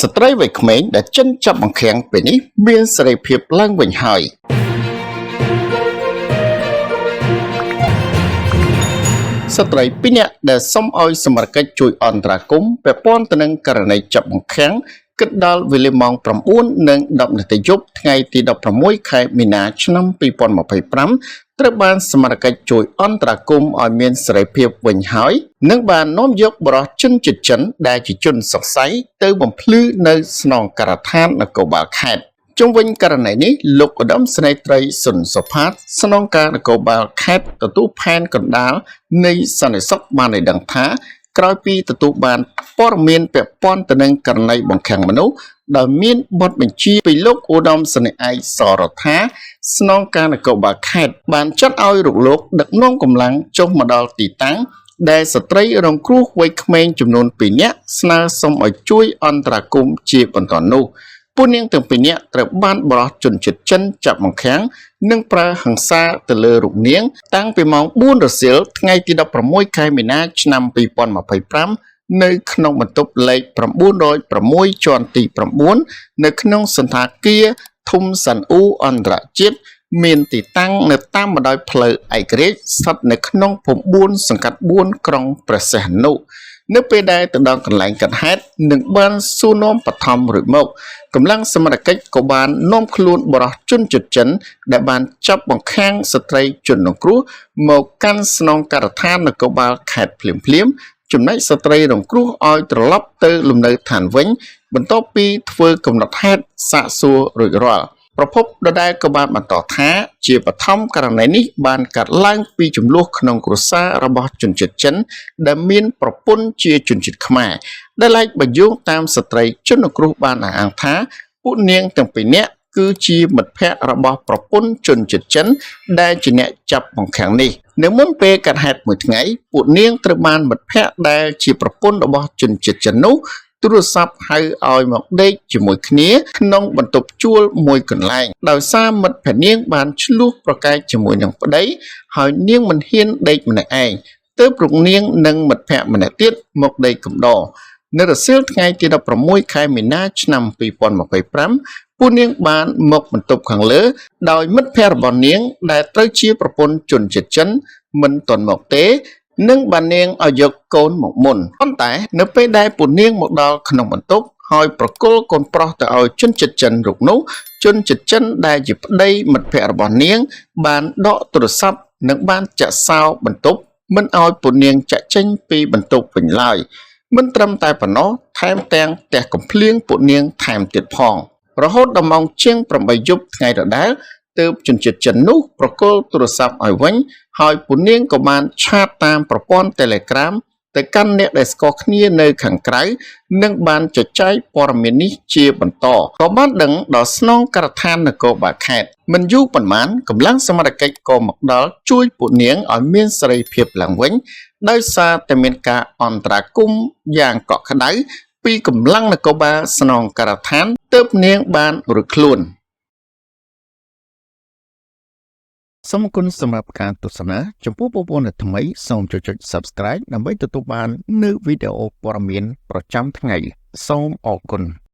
ស្ត្រីវ័យក្មេងដែលចិនចាប់បង្ខាំងពេលនេះមានសេរីភាពឡើងវិញហើយស្ត្រីពីរនាក់ដែលសុំឲ្យសមត្ថកិច្ចជួយអន្តរាគមន៍ពាក់ព័ន្ធទៅនឹងករណីចាប់បង្ខាំងគិតដល់វេលាម៉ោង 9:10 នាទីយប់ថ្ងៃទី 16 ខែមីនា ឆ្នាំ 2025 ត្រូវបានសមត្ថកិច្ចជួយអន្តរាគមន៍ឲ្យមានសេរីភាពវិញហើយនិងបាននាំយកបរិសុទ្ធជនជាតិចិនដែលជាជនសង្ស័យទៅបំភ្លឺនៅស្នងការដ្ឋាននគរបាលខេត្តជុំវិញករណីនេះលោកឧត្តមសេនីយ៍ត្រីសុនសុផាតស្នងការនគរបាលខេត្តទទួលផែនកណ្ដាលនៃសន្តិសុខបានឲ្យដឹងថាក្រោយពីទទួលបានព័ត៌មានពាក់ព័ន្ធទៅនឹងករណីបង្ខាំងមនុស្សដោយមានបទបញ្ជាពីលោកឧត្តមសេនីយ៍ឯកសរដ្ឋាស្នងការនគរបាលខេត្តបានចាត់ឲ្យលោកដឹកនាំកម្លាំងចុះមកដល់ទីតាំងដែលស្ត្រីរងគ្រោះវ័យក្មេងចំនួន2នាក់ស្នើសុំឲ្យជួយអន្តរាគមន៍ជាបន្តនោះពួកនាងទាំងពីរនាក់ត្រូវបានបរិសុទ្ធជនជាតិចិនចាប់បង្ខាំងនិងប្រើហិង្សាទៅលើរូបនាងតាំងពីម៉ោង 4 រសៀលថ្ងៃទី 16 ខែមីនា ឆ្នាំ 2025 នៅក្នុងបន្ទប់លេខ 906 ជាន់ទី 9 នៅក្នុងសន្តាគារធំសាន់អ៊ូអន្តរជាតិមានទីតាំងនៅតាមបណ្ដោយផ្លូវឯករាជ្យស្ថិតនៅក្នុងភូមិ 4 សង្កាត់ 4 ក្រុងព្រះសីហនុនៅពេលដែលទៅដល់កន្លែងកើតហេតុនិងបានសួរនាំបឋមរួចមកកម្លាំងសមត្ថកិច្ចក៏បាននាំខ្លួនបរិសុទ្ធជនជាតិចិនដែលបានចាប់បង្ខាំងស្ត្រីជនរងគ្រោះមកកាន់ស្នងការដ្ឋាននគរបាលខេត្តភ្លាមៗចំណែកស្ត្រីរងគ្រោះឲ្យត្រឡប់ទៅលំនៅឋានវិញបន្ទាប់ពីធ្វើកំណត់ហេតុសាកសួររួចរាល់ប្រពន្ធដដែលក៏បានបន្តថាជាបឋមករណីនេះបានកាត់ឡើងពីចំនួនក្នុងគ្រួសាររបស់ជនជាតិចិនដែលមានប្រពន្ធជាជនជាតិខ្មែរដែលឡែកបញ្យោងតាមស្ត្រីជនរងគ្រោះបានអះអាងថាពួកនាងទាំងពីរនាក់គឺជាមិត្តភ័ក្តិរបស់ប្រពន្ធជនជាតិចិនដែលជាអ្នកចាប់បង្ខាំងនេះនៅមុនពេលកាត់ហេតុមួយថ្ងៃពួកនាងត្រូវបានមិត្តភ័ក្តិដែលជាប្រពន្ធរបស់ជនជាតិចិននោះទូរស័ព្ទហៅឲ្យមកដេកជាមួយគ្នាក្នុងបន្ទប់ជួលមួយកន្លែងដោយសារមិត្តភក្តិនាងបានឆ្លោះប្រកែកជាមួយនឹងប្តីហើយនាងមិនហ៊ានដេកម្នាក់ឯងទើបរុកនាងនិងមិត្តភក្តិម្នាក់ទៀតមកដេកកំដរនៅរសៀលថ្ងៃទី 16 ខែមីនា ឆ្នាំ 2025 ពួកនាងបានមកបន្ទប់ខាងលើដោយមិត្តភក្តិរបស់នាងដែលត្រូវជាប្រពន្ធជនជាតិចិនមិនទាន់មកទេនិងបាននាងឲ្យយកកូនមកមុនប៉ុន្តែនៅពេលដែលពួកនាងមកដល់ក្នុងបន្ទប់ហើយប្រគល់កូនប្រុសទៅឲ្យជនជាតិចិនរូបនោះជនជាតិចិនដែលជាប្តីមិត្តភក្តិរបស់នាងបានដកទូរស័ព្ទនិងបានចាក់សោបន្ទប់មិនឲ្យពួកនាងចាក់ចេញពីបន្ទប់វិញឡើយមិនត្រឹមតែប៉ុណ្ណោះថែមទាំងផ្ទះកំភ្លៀងពួកនាងថែមទៀតផងរហូតដល់ម៉ោងជាង 8 យប់ថ្ងៃដដែលទើបជនជាតិចិននោះប្រគល់ទូរស័ព្ទឲ្យវិញហើយពួកនាងក៏បានឆាតតាមប្រព័ន្ធ Telegram ទៅកាន់អ្នកដែលស្គាល់គ្នានៅខាងក្រៅនិងបានចែកចាយព័ត៌មាននេះជាបន្តក៏បានដឹងដល់ស្នងការដ្ឋាននគរបាលខេត្តមិនយូរប៉ុន្មានកម្លាំងសមត្ថកិច្ចក៏មកដល់ជួយពួកនាងឲ្យមានសេរីភាពឡើងវិញដោយសារតែមានការអន្តរាគមន៍យ៉ាងកក់ក្ដៅពីកម្លាំងនគរបាលស្នងការដ្ឋានទើបនាងបានរួចខ្លួនសូមអរគុណសម្រាប់ការទស្សនាចំពោះបងប្អូនដែលថ្មីសូមចុច Subscribe ដើម្បីទទួលបាននូវវីដេអូព័ត៌មានប្រចាំថ្ងៃសូមអរគុណ